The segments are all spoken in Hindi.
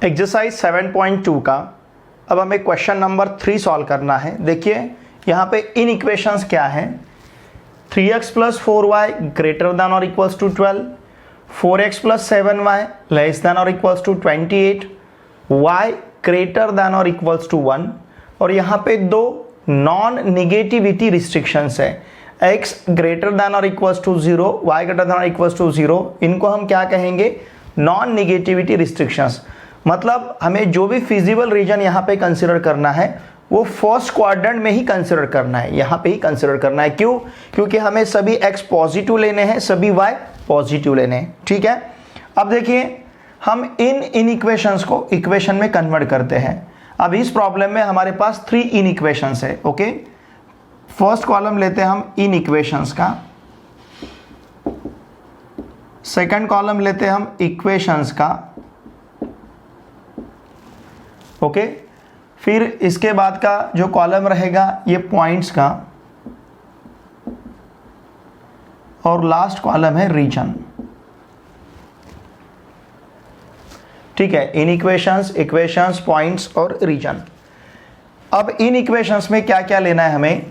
एक्सरसाइज 7.2 का अब हमें क्वेश्चन नंबर 3 सॉल्व करना है। देखिए यहाँ पे इन इक्वेशंस क्या है, 3x + 4y ग्रेटर देन और equals to 12, 4x + 7y less than और equals to 28, y greater than और इक्वल्स टू 1। और यहाँ पे दो नॉन निगेटिविटी रिस्ट्रिक्शंस है, x ग्रेटर देन और equals to 0, y greater than और इक्वल्स टू 0। इनको हम क्या कहेंगे, नॉन निगेटिविटी रिस्ट्रिक्शंस। मतलब हमें जो भी फिजिबल रीजन यहाँ पे कंसिडर करना है वो फर्स्ट क्वाड्रेंट में ही कंसिडर करना है, यहाँ पे ही कंसिडर करना है। क्यों? क्योंकि हमें सभी x पॉजिटिव लेने हैं, सभी y पॉजिटिव लेने हैं। ठीक है, अब देखिए हम इन इक्वेशंस को इक्वेशन में कन्वर्ट करते हैं। अब इस प्रॉब्लम में हमारे पास 3 इन इक्वेशंस है। ओके, फर्स्ट कॉलम लेते हैं हम इन इक्वेशंस का, सेकंड कॉलम लेते हैं हम इक्वेशंस का। ओके, फिर इसके बाद का जो कॉलम रहेगा ये पॉइंट्स का, और लास्ट कॉलम है रीजन। ठीक है, इन इक्वेशंस, पॉइंट्स और रीजन। अब इन इक्वेशंस में क्या क्या लेना है हमें,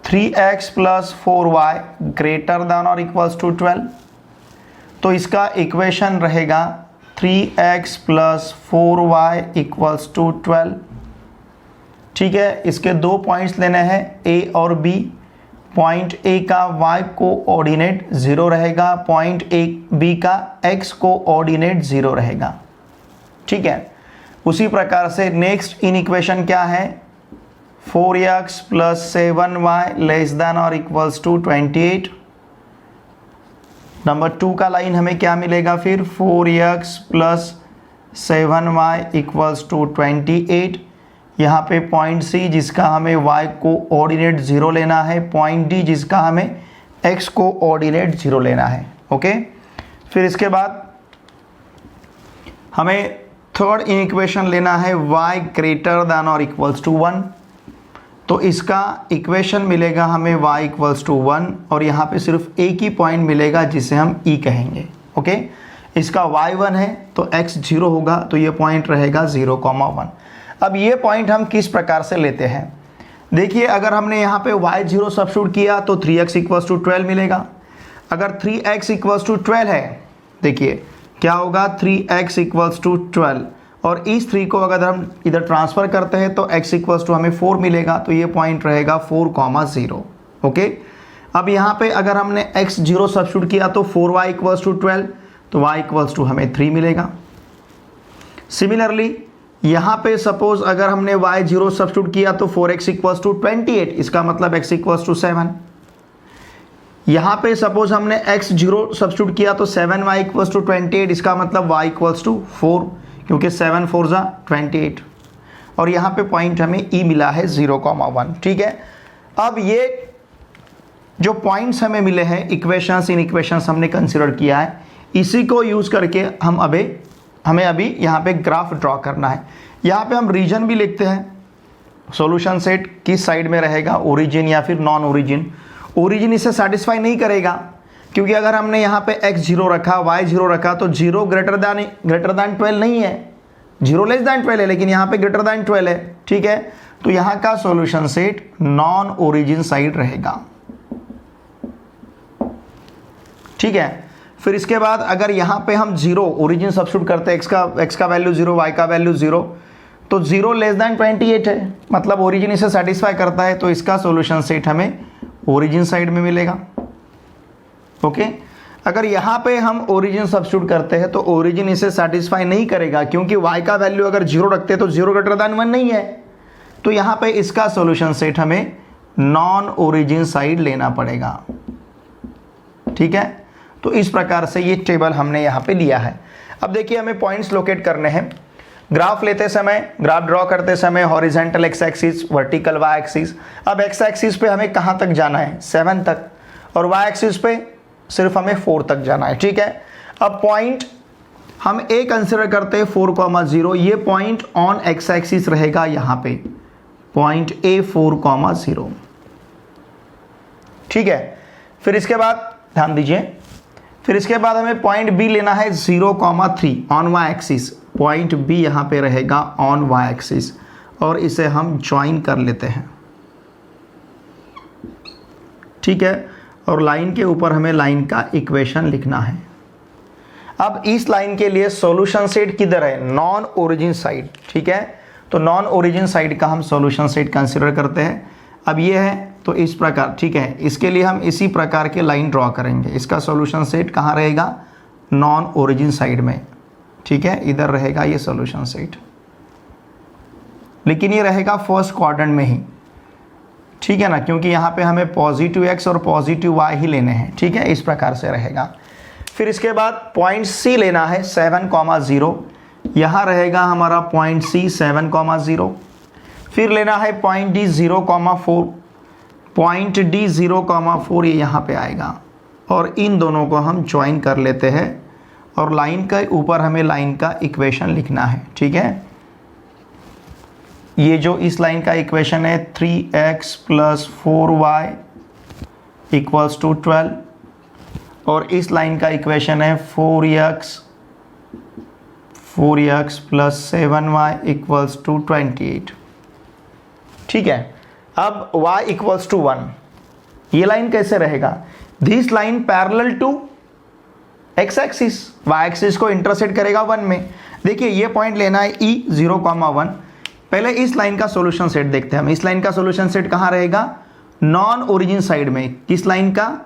3x + 4y ग्रेटर देन और इक्वल्स टू 12, तो इसका इक्वेशन रहेगा 3x + 4y = 12। ठीक है, इसके दो पॉइंट्स लेने हैं a और b। पॉइंट a का y कोऑर्डिनेट 0 रहेगा, पॉइंट b का x कोऑर्डिनेट 0 रहेगा। ठीक है, उसी प्रकार से नेक्स्ट इन इक्वेशन क्या है, 4x + 7y लेस देन और इक्वल्स टू 28। नंबर 2 का लाइन हमें क्या मिलेगा फिर, 4x + 7y = 28। यहाँ पे पॉइंट C जिसका हमें y कोऑर्डिनेट 0 लेना है, पॉइंट D जिसका हमें x कोऑर्डिनेट 0 लेना है। ओके, फिर इसके बाद हमें थर्ड इन इक्वेशन लेना है y ग्रेटर देन और इक्वल्स टू 1। तो इसका इक्वेशन मिलेगा हमें y = 1, और यहाँ पे सिर्फ एक ही पॉइंट मिलेगा जिसे हम E कहेंगे। ओके, इसका y1 है तो x 0 होगा, तो ये पॉइंट रहेगा 0,1। अब ये पॉइंट हम किस प्रकार से लेते हैं, देखिए अगर हमने यहाँ पे y0 सब्स्टिट्यूट किया तो 3x = 12 मिलेगा। अगर 3x = 12 है, देखिए क्या होगा, 3x = 12, और इस 3 को अगर हम इधर ट्रांसफ़र करते हैं तो x = हमें 4 मिलेगा, तो ये पॉइंट रहेगा 4,0। ओके, अब यहाँ पे अगर हमने x0 सब्स्टिट्यूट किया तो 4y = 12, तो y = हमें 3 मिलेगा। सिमिलरली यहाँ पे सपोज अगर हमने y0 सब्स्टिट्यूट किया तो 4x = 28, इसका मतलब x = 7। यहाँ पे सपोज हमने x0 सब्स्टिट्यूट किया तो 7y = 28, इसका मतलब y = 4, क्योंकि 7 4 = 28, और यहाँ पे पॉइंट हमें E मिला है 0,1। ठीक है, अब ये जो पॉइंट्स हमें मिले हैं, इक्वेशंस इन इक्वेशंस हमने कंसिडर किया है, इसी को यूज़ करके हमें अभी यहाँ पे ग्राफ ड्रॉ करना है। यहाँ पे हम रीजन भी लिखते हैं, सॉल्यूशन सेट किस साइड में रहेगा, ओरिजिन या फिर नॉन ओरिजिन। ओरिजिन इसे सेटिस्फाई नहीं करेगा, क्योंकि अगर हमने यहाँ पे x0 रखा, y0 रखा, तो 0 ग्रेटर दैन 12 नहीं है, 0 लेस दैन 12 है, लेकिन यहाँ पे ग्रेटर दैन 12 है। ठीक है, तो यहाँ का solution set non origin side रहेगा। ठीक है, फिर इसके बाद अगर यहाँ पे हम 0 ओरिजिन सब्स्टिट्यूट करते हैं, x का वैल्यू 0, y का वैल्यू 0, तो 0 लेस दैन 28 है, मतलब ओरिजिन इसे सेटिस्फाई करता है, तो इसका सॉल्यूशन सेट हमें ओरिजिन साइड में मिलेगा। ओके, अगर यहाँ पे हम ओरिजिन सब्स्टिट्यूट करते हैं तो ओरिजिन इसे सेटिस्फाई नहीं करेगा, क्योंकि y का वैल्यू अगर 0 रखते हैं तो 0 ग्रेटर दैन 1 नहीं है, तो यहाँ पे इसका सॉल्यूशन सेट हमें नॉन ओरिजिन साइड लेना पड़ेगा। ठीक है, तो इस प्रकार से ये टेबल हमने यहाँ पे लिया है। अब देखिए हमें पॉइंट्स लोकेट करने हैं। ग्राफ लेते समय, ग्राफ ड्रॉ करते समय horizontal x axis, vertical y axis. अब x एक्सिस पे हमें कहाँ तक जाना है, 7 तक, और y एक्सिस पे सिर्फ हमें 4 तक जाना है। ठीक है, अब पॉइंट हम A कंसिडर करते हैं 4,0, ये पॉइंट ऑन x एक्सिस रहेगा, यहाँ पे पॉइंट A 4,0। ठीक है, फिर इसके बाद ध्यान दीजिए फिर इसके बाद हमें पॉइंट बी लेना है 0,3 on Y axis. Point B यहाँ पे रहेगा ऑन वाई एक्सिस और इसे हम ज्वाइन कर लेते हैं, ठीक है। और लाइन के ऊपर हमें लाइन का इक्वेशन लिखना है। अब इस लाइन के लिए सॉल्यूशन सेट किधर है? नॉन ओरिजिन साइड, ठीक है। तो नॉन ओरिजिन साइड का हम सॉल्यूशन सेट कंसिडर करते हैं। अब ये है तो इस प्रकार, ठीक है। इसके लिए हम इसी प्रकार के लाइन ड्रॉ करेंगे। इसका सॉल्यूशन सेट कहाँ रहेगा? नॉन ओरिजिन साइड में, ठीक है। इधर रहेगा ये सॉल्यूशन सेट, लेकिन ये रहेगा फर्स्ट क्वाड्रेंट में ही, ठीक है ना, क्योंकि यहाँ पे हमें पॉजिटिव x और पॉजिटिव y ही लेने हैं, ठीक है। इस प्रकार से रहेगा। फिर इसके बाद पॉइंट C लेना है 7,0, यहाँ रहेगा हमारा पॉइंट C 7,0। फिर लेना है पॉइंट D 0,4, पॉइंट D 0,4 ये यहाँ पे आएगा और इन दोनों को हम ज्वाइन कर लेते हैं और लाइन के ऊपर हमें लाइन का इक्वेशन लिखना है, ठीक है। ये जो इस लाइन का इक्वेशन है 3x + 4y = 12 और इस लाइन का इक्वेशन है 4x + 7y = 28, ठीक है। अब y = 1, ये लाइन कैसे रहेगा? This line parallel to x axis, y axis को इंटरसेक्ट करेगा 1 में। देखिए ये पॉइंट लेना है E 0,1। पहले इस लाइन का सॉल्यूशन सेट देखते हैं हम। इस लाइन का सॉल्यूशन सेट कहाँ रहेगा? नॉन ओरिजिन साइड में। किस लाइन का?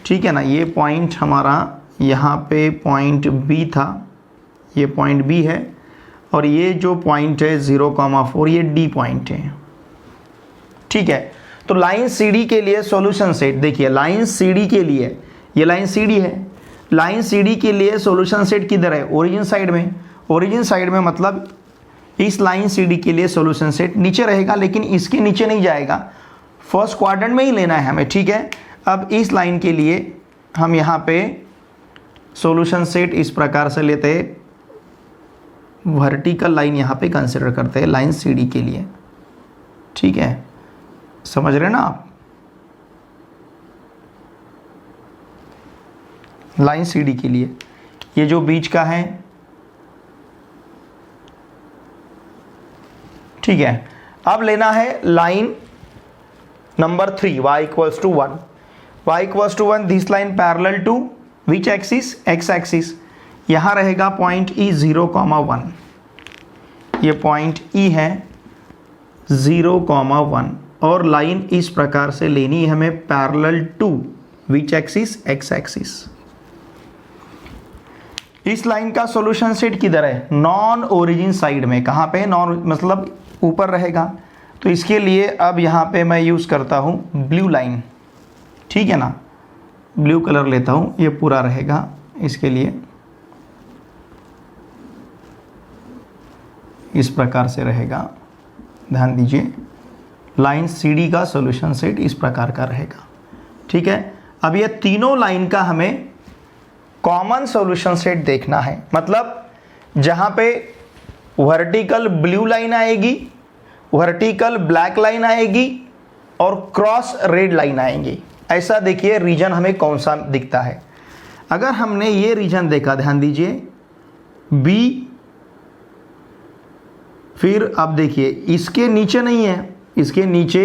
ठीक है ना, ये पॉइंट हमारा यहाँ पे पॉइंट B था, ये पॉइंट B है और ये जो पॉइंट है 0,4 ये D पॉइंट है, ठीक है। तो लाइन CD के लिए सॉल्यूशन सेट देखिए, लाइन CD के लिए, ये लाइन CD है, लाइन CD के लिए सॉल्यूशन सेट किधर है? ओरिजिन साइड में। ओरिजिन साइड में मतलब इस लाइन CD के लिए सॉल्यूशन सेट नीचे रहेगा, लेकिन इसके नीचे नहीं जाएगा, फर्स्ट क्वाड्रेंट में ही लेना है हमें, ठीक है। अब इस लाइन के लिए हम यहाँ पे सॉल्यूशन सेट इस प्रकार से लेते हैं, वर्टिकल लाइन यहाँ पे कंसिडर करते हैं लाइन CD के लिए, ठीक है। समझ रहे ना आप? लाइन CD के लिए ये जो बीच का है, ठीक है। अब लेना है line number 3 y = 1। y = 1, this line parallel to which axis? x axis. यहाँ रहेगा पॉइंट E 0,1, ये पॉइंट E है 0,1 और लाइन इस प्रकार से लेनी है हमें parallel to which axis? x axis. इस लाइन का सॉल्यूशन सेट किधर है? नॉन ओरिजिन साइड में। कहाँ पे? नॉन मतलब ऊपर रहेगा। तो इसके लिए अब यहाँ पे मैं यूज़ करता हूँ ब्लू लाइन, ठीक है ना, ब्लू कलर लेता हूँ, ये पूरा रहेगा। इसके लिए इस प्रकार से रहेगा, ध्यान दीजिए। लाइन CD का सॉल्यूशन सेट इस प्रकार का रहेगा, ठीक है। अब ये तीनों लाइन का हमें कॉमन सॉल्यूशन सेट देखना है, मतलब जहाँ पे वर्टिकल ब्लू लाइन आएगी, वर्टिकल ब्लैक लाइन आएगी और क्रॉस रेड लाइन आएंगी। ऐसा देखिए रीजन हमें कौन सा दिखता है। अगर हमने ये रीजन देखा, ध्यान दीजिए B, फिर अब देखिए इसके नीचे नहीं है, इसके नीचे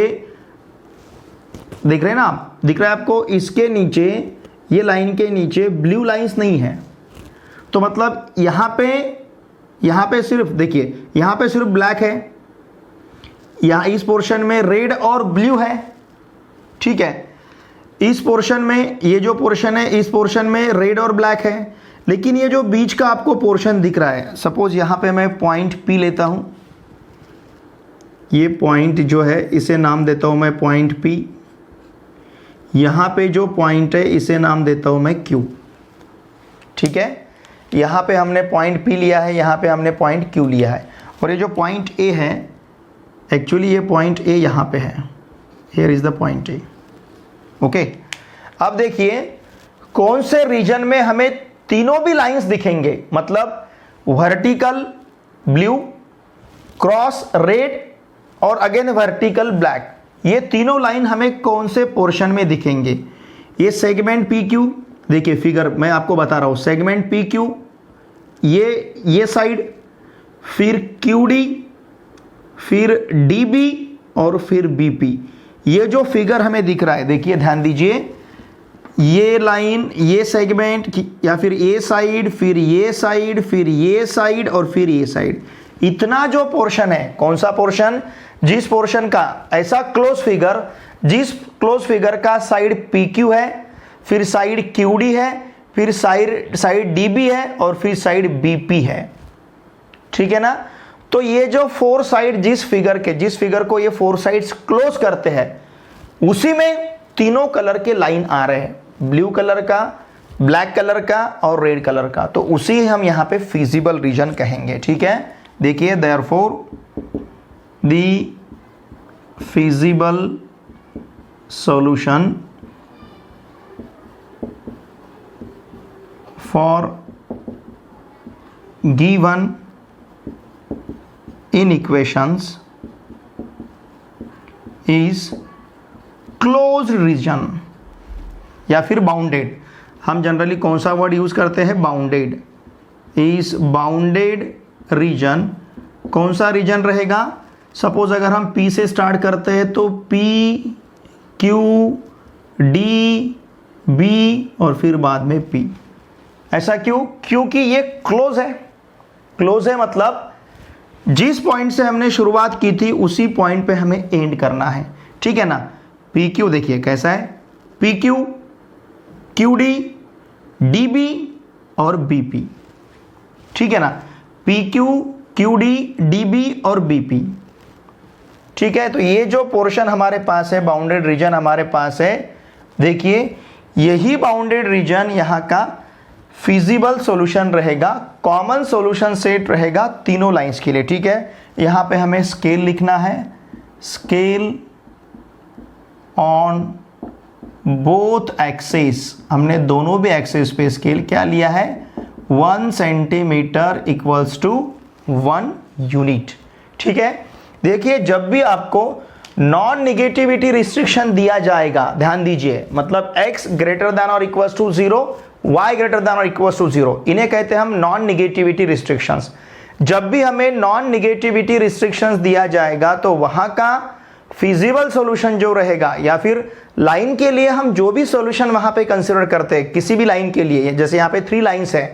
देख रहे हैं ना आप, दिख रहा है आपको? इसके नीचे, ये लाइन के नीचे ब्लू लाइंस नहीं है। तो मतलब यहाँ पे सिर्फ देखिए, यहाँ पे सिर्फ ब्लैक है, यहाँ इस पोर्शन में रेड और ब्लू है, ठीक है। इस पोर्शन में, ये जो पोर्शन है, इस पोर्शन में रेड और ब्लैक है, लेकिन ये जो बीच का आपको पोर्शन दिख रहा है, सपोज यहाँ पे मैं पॉइंट P लेता हूँ, ये पॉइंट जो है इसे नाम देता हूँ मैं पॉइंट P, यहाँ पे जो पॉइंट है इसे नाम देता हूँ मैं Q, ठीक है। यहाँ पे हमने पॉइंट P लिया है, यहाँ पे हमने पॉइंट Q लिया है और ये जो पॉइंट A है, एक्चुअली ये पॉइंट A यहाँ पे है, here is the point A, okay. अब देखिए कौन से रीजन में हमें तीनों भी लाइंस दिखेंगे, मतलब वर्टिकल ब्लू, क्रॉस रेड और अगेन वर्टिकल ब्लैक, ये तीनों लाइन हमें कौन से पोर्शन में दिखेंगे? ये सेगमेंट PQ, देखिए फिगर मैं आपको बता रहा हूँ, सेगमेंट पी क्यू, ये साइड, फिर क्यू डी, फिर डी बी और फिर बी पी। ये जो फिगर हमें दिख रहा है, देखिए ध्यान दीजिए, ये लाइन, ये सेगमेंट, या फिर ये साइड, फिर ये साइड, फिर ये साइड और फिर ये साइड, इतना जो पोर्शन है, कौन सा पोर्शन, जिस पोर्शन का ऐसा क्लोज फिगर, जिस क्लोज फिगर का साइड पी क्यू है, फिर साइड क्यू डी है, फिर साइड डी बी है और फिर साइड बी पी है। ठीक है ना। तो ये जो फोर साइड जिस फिगर को ये फोर साइड्स क्लोज करते हैं, उसी में तीनों कलर के लाइन आ रहे हैं, ब्लू कलर का, ब्लैक कलर का और रेड कलर का। तो उसी हम यहां पे फिजिबल रीजन कहेंगे। ठीक है, देखिए therefore the feasible solution for given inequations is close region या फिर बाउंडेड। हम जनरली कौन सा वर्ड यूज करते हैं, बाउंडेड। इज बाउंडेड रीजन, कौन सा रीजन रहेगा, सपोज अगर हम P से स्टार्ट करते हैं तो P, Q, D, B और फिर बाद में P। ऐसा क्यों, क्योंकि ये क्लोज है। क्लोज है मतलब जिस पॉइंट से हमने शुरुआत की थी उसी पॉइंट पे हमें एंड करना है। ठीक है ना। पी क्यू देखिए कैसा है, P Q, Q D, D B और बी पी। ठीक है ना, P Q, Q D, D B और बी पी। ठीक है, तो ये जो पोर्शन हमारे पास है, बाउंडेड रीजन हमारे पास है, देखिए यही बाउंडेड रीजन यहाँ का फिजिबल सॉल्यूशन रहेगा, कॉमन सॉल्यूशन सेट रहेगा तीनों लाइंस के लिए। ठीक है, यहाँ पे हमें स्केल लिखना है, स्केल ऑन बोथ एक्सिस, हमने दोनों भी एक्सिस पे स्केल क्या लिया है, 1 सेंटीमीटर इक्वल्स टू 1 यूनिट। ठीक है, देखिए जब भी आपको नॉन निगेटिविटी रिस्ट्रिक्शन दिया जाएगा, ध्यान दीजिए, मतलब x ग्रेटर देन और equals to 0, y greater than और इक्वल्स टू 0, इन्हें कहते हैं हम नॉन निगेटिविटी रिस्ट्रिक्शंस। जब भी हमें नॉन निगेटिविटी रिस्ट्रिक्शंस दिया जाएगा तो वहां का फिजिबल सॉल्यूशन जो रहेगा, या फिर लाइन के लिए हम जो भी सॉल्यूशन वहां पे कंसीडर करते हैं, किसी भी लाइन के लिए, जैसे यहाँ पे 3 लाइंस है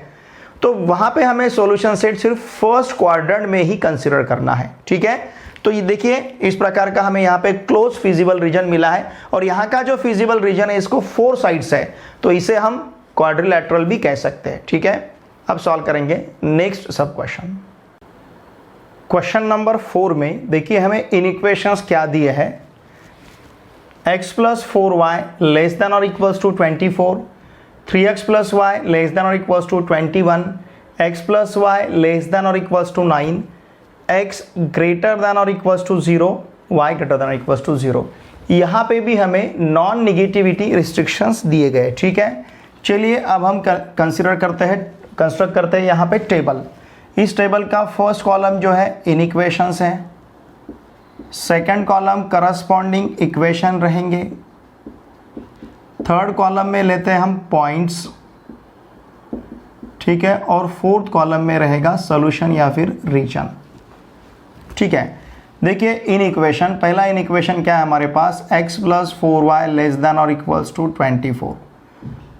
तो वहां पे हमें सॉल्यूशन सेट सिर्फ फर्स्ट क्वाड्रेंट में ही कंसीडर करना है। ठीक है, तो ये देखिए इस प्रकार का हमें यहाँ पे क्लोज फिजिबल रीजन मिला है, और यहाँ का जो फिजिबल रीजन है इसको 4 साइड्स है, तो इसे हम क्वाड्रिलैटरल भी कह सकते हैं। ठीक है, अब सॉल्व करेंगे नेक्स्ट सब क्वेश्चन। क्वेश्चन नंबर 4 में देखिए हमें इनइक्वेशंस क्या दिए हैं, x plus 4y less than और equals to 24, 3x plus Y less than और equals to 21, x plus Y less than और equals to 9, x greater than और equals to 0, y greater than और इक्वल्स टू 0। यहाँ पे भी हमें नॉन निगेटिविटी रिस्ट्रिक्शंस दिए गए। ठीक है, चलिए अब हम कंसिडर करते हैं, कंस्ट्रक्ट करते हैं यहाँ पे टेबल। इस टेबल का फर्स्ट कॉलम जो है इनइक्वेशंस है, सेकंड कॉलम करस्पॉन्डिंग इक्वेशन रहेंगे, थर्ड कॉलम में लेते हैं हम पॉइंट्स। ठीक है, और फोर्थ कॉलम में रहेगा सॉल्यूशन या फिर रीजन। ठीक है, देखिए इन इक्वेशन, पहला इन इक्वेशन क्या है हमारे पास, x plus 4y less than और इक्वल्स टू 24,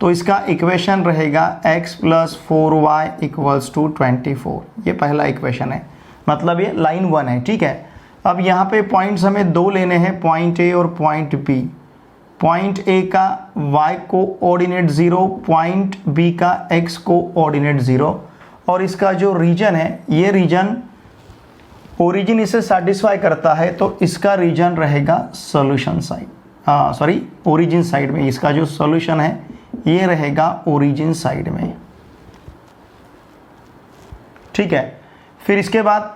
तो इसका इक्वेशन रहेगा x plus 4y equals to 24। ये पहला इक्वेशन है, मतलब ये लाइन 1 है। ठीक है, अब यहाँ पे पॉइंट्स हमें 2 लेने हैं, पॉइंट A और पॉइंट B। पॉइंट A का y को ऑर्डिनेट 0, पॉइंट B का x को ऑर्डिनेट 0, और इसका जो रीजन है, ये रीजन ओरिजिन इसे सेटिस्फाई करता है, तो इसका रीजन रहेगा सॉल्यूशन साइड, ओरिजिन साइड में। इसका जो सॉल्यूशन है ये रहेगा ओरिजिन साइड में। ठीक है, फिर इसके बाद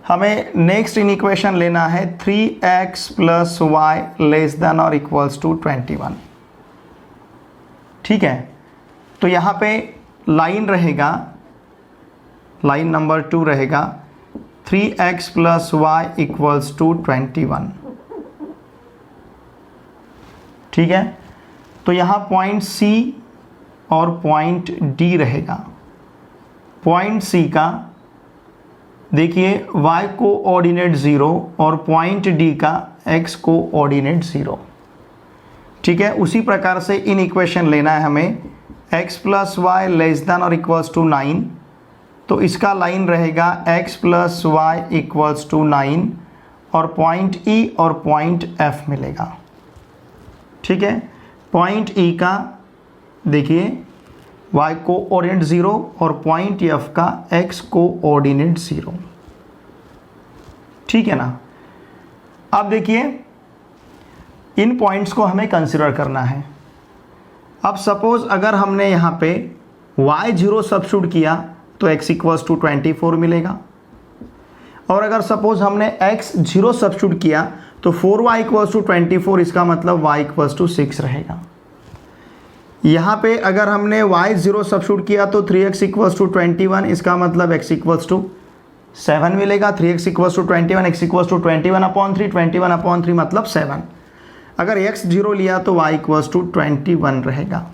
हमें नेक्स्ट इनइक्वेशन लेना है 3x plus Y less than और इक्वल्स टू 21। ठीक है, तो यहाँ पे लाइन रहेगा, लाइन नंबर 2 रहेगा 3x plus Y equals to 21। ठीक है, तो यहाँ पॉइंट C और पॉइंट डी रहेगा। पॉइंट सी का देखिए y कोऑर्डिनेट 0 और पॉइंट डी का x कोऑर्डिनेट 0। ठीक है, उसी प्रकार से इन इक्वेशन लेना है हमें x plus Y less than और इक्वल्स टू 9, तो इसका लाइन रहेगा x plus Y equals to 9 और पॉइंट E और पॉइंट F मिलेगा। ठीक है, पॉइंट E का देखिए y कोऑर्डिनेट 0 और पॉइंट F का x कोऑर्डिनेट 0। ठीक है ना। अब देखिए इन पॉइंट्स को हमें कंसिडर करना है। अब सपोज अगर हमने यहाँ पे y0 सब्स्टिट्यूट किया तो x इक्वल्स टू 24 मिलेगा, और अगर सपोज हमने x0 सब्स्टिट्यूट किया तो 4y इक्वल्स टू 24, इसका मतलब y इक्वल्स टू 6 रहेगा। यहाँ पे अगर हमने y0 सब्स्टिट्यूट किया तो 3x इक्वल्स टू 21, इसका मतलब x इक्वल्स टू 7 मिलेगा। 3x equals to 21, x equals to 21/3, 21/3 मतलब 7। अगर x0 लिया तो y इक्वल्स टू 21 रहेगा।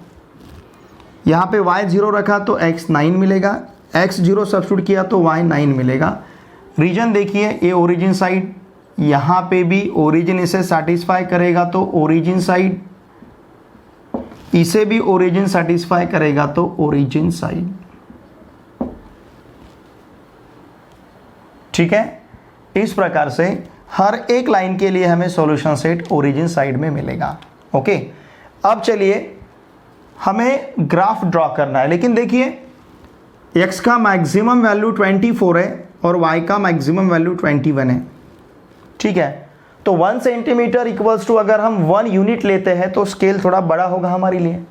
यहाँ पे y0 रखा तो x 9 मिलेगा, x0 सब्स्टिट्यूट किया तो y 9 मिलेगा। रीजन देखिए ये ओरिजिन साइड, यहाँ पे भी ओरिजिन इसे सेटिस्फाई करेगा तो ओरिजिन साइड, इसे भी ओरिजिन सेटिस्फाई करेगा तो ओरिजिन साइड। ठीक है, इस प्रकार से हर एक लाइन के लिए हमें सॉल्यूशन सेट ओरिजिन साइड में मिलेगा। ओके, अब चलिए हमें ग्राफ ड्रॉ करना है, लेकिन देखिए x का मैक्सिमम वैल्यू 24 है और y का मैक्सिमम वैल्यू 21 है। ठीक है, तो 1 सेंटीमीटर इक्वल्स टू अगर हम 1 यूनिट लेते हैं तो स्केल थोड़ा बड़ा होगा हमारे लिए।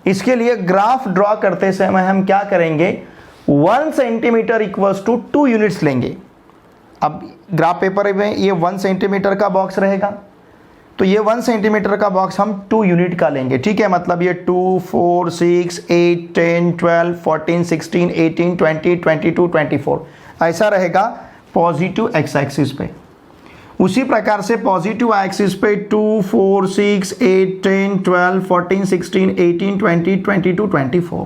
इसके लिए ग्राफ ड्रॉ करते समय हम क्या करेंगे, 1 सेंटीमीटर इक्वल्स टू 2 यूनिट्स लेंगे। अब ग्राफ पेपर में ये 1 सेंटीमीटर का बॉक्स रहेगा, तो ये 1 सेंटीमीटर का बॉक्स हम 2 यूनिट का लेंगे। ठीक है, मतलब ये 2, 4, 6, 8, 10, 12, 14, 16, 18, 20, 22, 24 ऐसा रहेगा पॉजिटिव एक्स एक्सिस पे। उसी प्रकार से पॉजिटिव एक्सिस पे 2, 4, 6, 8, 10, 12, 14, 16, 18, 20, 22, 24।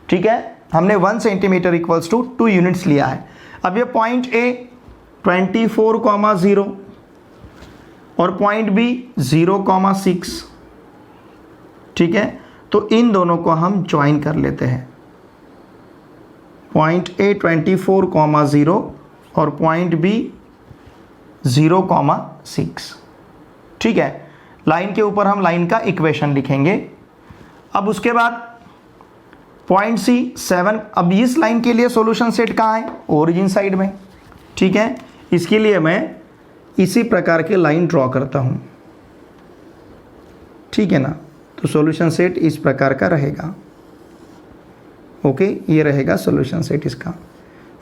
ठीक है, हमने 1 सेंटीमीटर इक्वल्स टू 2 यूनिट्स लिया है। अब ये पॉइंट ए 24,0 और पॉइंट बी 0,6। ठीक है, तो इन दोनों को हम ज्वाइन कर लेते हैं। पॉइंट ए 24,0 और पॉइंट बी 0,6। ठीक है, लाइन के ऊपर हम लाइन का इक्वेशन लिखेंगे। अब उसके बाद पॉइंट सी 7। अब इस लाइन के लिए सॉल्यूशन सेट कहाँ है, ओरिजिन साइड में। ठीक है, इसके लिए मैं इसी प्रकार के लाइन ड्रॉ करता हूँ। ठीक है ना, तो सॉल्यूशन सेट इस प्रकार का रहेगा। ओके, ये रहेगा सॉल्यूशन सेट इसका।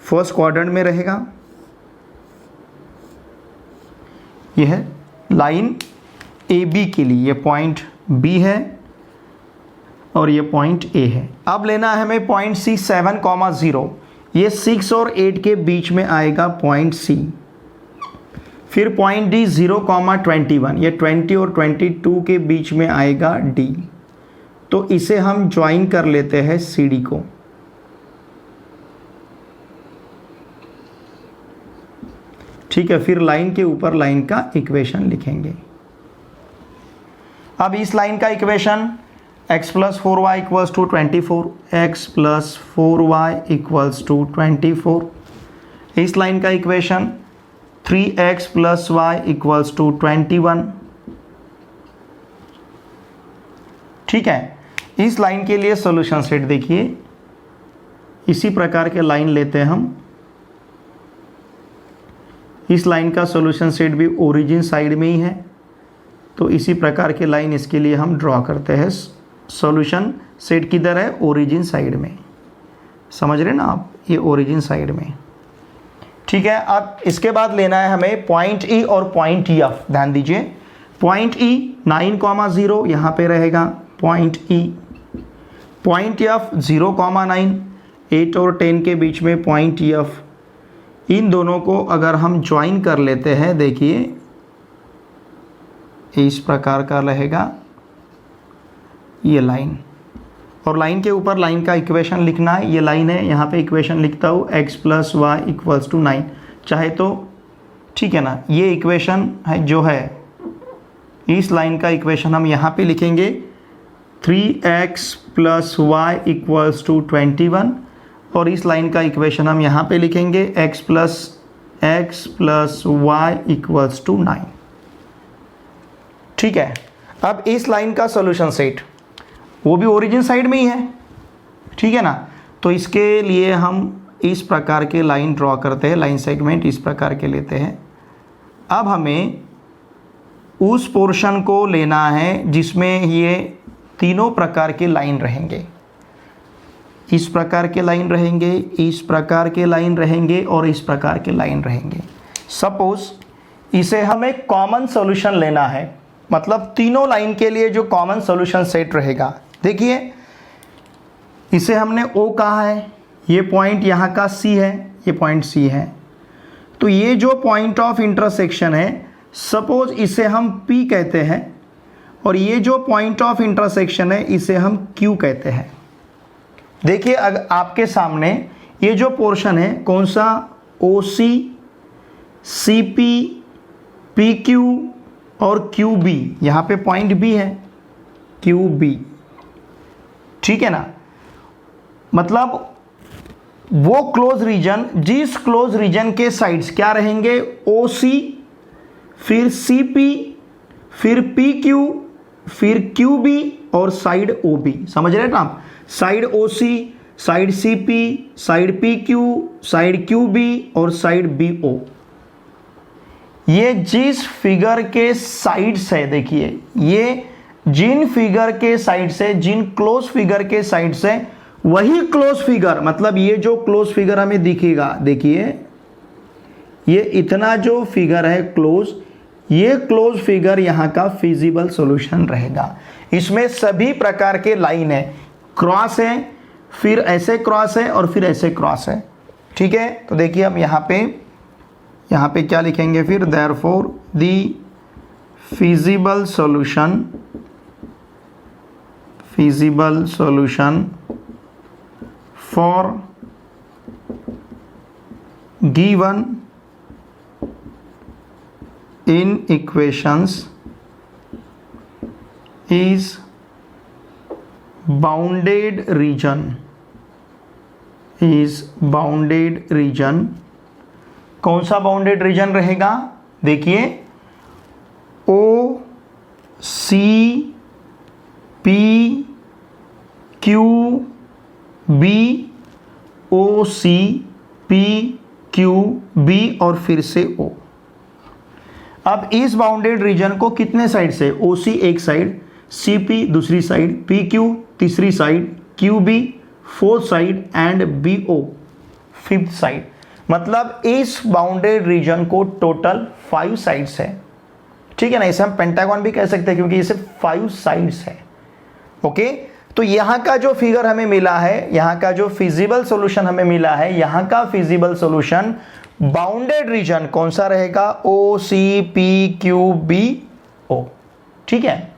फर्स्ट क्वाड्रेंट में रहेगा, यह है लाइन ए बी के लिए, ये पॉइंट बी है और ये पॉइंट ए है। अब लेना है हमें पॉइंट सी 7,0, ये 6 और 8 के बीच में आएगा पॉइंट सी। फिर पॉइंट डी 0,21, ये 20 और 22 के बीच में आएगा डी, तो इसे हम ज्वाइन कर लेते हैं सी डी को। ठीक है, फिर लाइन के ऊपर लाइन का इक्वेशन लिखेंगे। अब इस लाइन का equation x plus 4y equals to 24, x plus 4y equals to 24। इस लाइन का equation 3x plus y equals to 21। ठीक है, इस लाइन के लिए सॉल्यूशन सेट देखिए, इसी प्रकार के लाइन लेते हैं हम। इस लाइन का सॉल्यूशन सेट भी ओरिजिन साइड में ही है, तो इसी प्रकार के लाइन इसके लिए हम ड्रॉ करते हैं। सॉल्यूशन सेट किधर है, ओरिजिन साइड में। समझ रहे ना आप, ये ओरिजिन साइड में। ठीक है, अब इसके बाद लेना है हमें पॉइंट ई और पॉइंट एफ। ध्यान दीजिए, पॉइंट ई 9,0 यहाँ पे रहेगा पॉइंट ई, पॉइंट एफ 0,9, 8 और 10 के बीच में पॉइंट एफ। इन दोनों को अगर हम ज्वाइन कर लेते हैं, देखिए इस प्रकार का रहेगा ये लाइन। और लाइन के ऊपर लाइन का इक्वेशन लिखना है। ये लाइन है, यहाँ पे इक्वेशन लिखता हूँ x + y = 9, चाहे तो ठीक है ना। ये इक्वेशन है जो है, इस लाइन का इक्वेशन हम यहाँ पे लिखेंगे 3x + y = 21, और इस लाइन का इक्वेशन हम यहाँ पे लिखेंगे x + y = 9। ठीक है। अब इस लाइन का सॉल्यूशन सेट, वो भी ओरिजिन साइड में ही है, ठीक है ना। तो इसके लिए हम इस प्रकार के लाइन ड्रॉ करते हैं, लाइन सेगमेंट इस प्रकार के लेते हैं। अब हमें उस पोर्शन को लेना है जिसमें ये तीनों प्रकार के लाइन रहेंगे। इस प्रकार के लाइन रहेंगे, इस प्रकार के लाइन रहेंगे और इस प्रकार के लाइन रहेंगे। सपोज इसे हमें कॉमन सॉल्यूशन लेना है, मतलब तीनों लाइन के लिए जो कॉमन सॉल्यूशन सेट रहेगा। देखिए इसे हमने O कहा है, ये पॉइंट यहाँ का C है, ये पॉइंट C है। तो ये जो पॉइंट ऑफ इंटरसेक्शन है, सपोज इसे हम P कहते हैं, और ये जो पॉइंट ऑफ इंटरसेक्शन है इसे हम Q कहते हैं। देखिए अगर आपके सामने ये जो पोर्शन है कौन सा, OC, CP, PQ और QB, यहाँ पे पॉइंट B है QB, ठीक है ना। मतलब वो क्लोज रीजन, जिस क्लोज रीजन के साइड्स क्या रहेंगे, OC, फिर CP, फिर PQ, फिर QB और साइड OB। समझ रहे हैं ना आप, side OC, side CP, side PQ, side QB और साइड BO। ये जिस फिगर के साइड्स है, देखिए ये जिन फिगर के साइड से, जिन क्लोज फिगर के साइड से, वही क्लोज फिगर, मतलब ये जो क्लोज फिगर हमें दिखेगा, देखिए ये इतना जो फिगर है क्लोज, ये क्लोज फिगर यहाँ का फिजिबल सॉल्यूशन रहेगा। इसमें सभी प्रकार के लाइन है, क्रॉस है, फिर ऐसे क्रॉस है और फिर ऐसे क्रॉस है, ठीक है। तो देखिए हम यहाँ पे क्या लिखेंगे फिर, therefore the feasible solution for given inequations is bounded reason. कौन सा बाउंडेड रीजन रहेगा, देखिए O, C, P, Q, B, O, C, P, Q, B और फिर से O। अब इस बाउंडेड रीजन को कितने साइड से, OC एक साइड, CP दूसरी साइड, PQ तीसरी side, QB fourth side and BO fifth side. मतलब इस बाउंडेड रीजन को टोटल 5 साइड्स है, ठीक है ना। इसे हम पेंटागन भी कह सकते हैं क्योंकि इसे 5 साइड्स है, ओके। तो यहाँ का जो फिगर हमें मिला है, यहाँ का जो फिजिबल सॉल्यूशन हमें मिला है, यहाँ का फिजिबल सॉल्यूशन बाउंडेड रीजन कौन सा रहेगा, O, C, P, Q, B, O, ठीक है।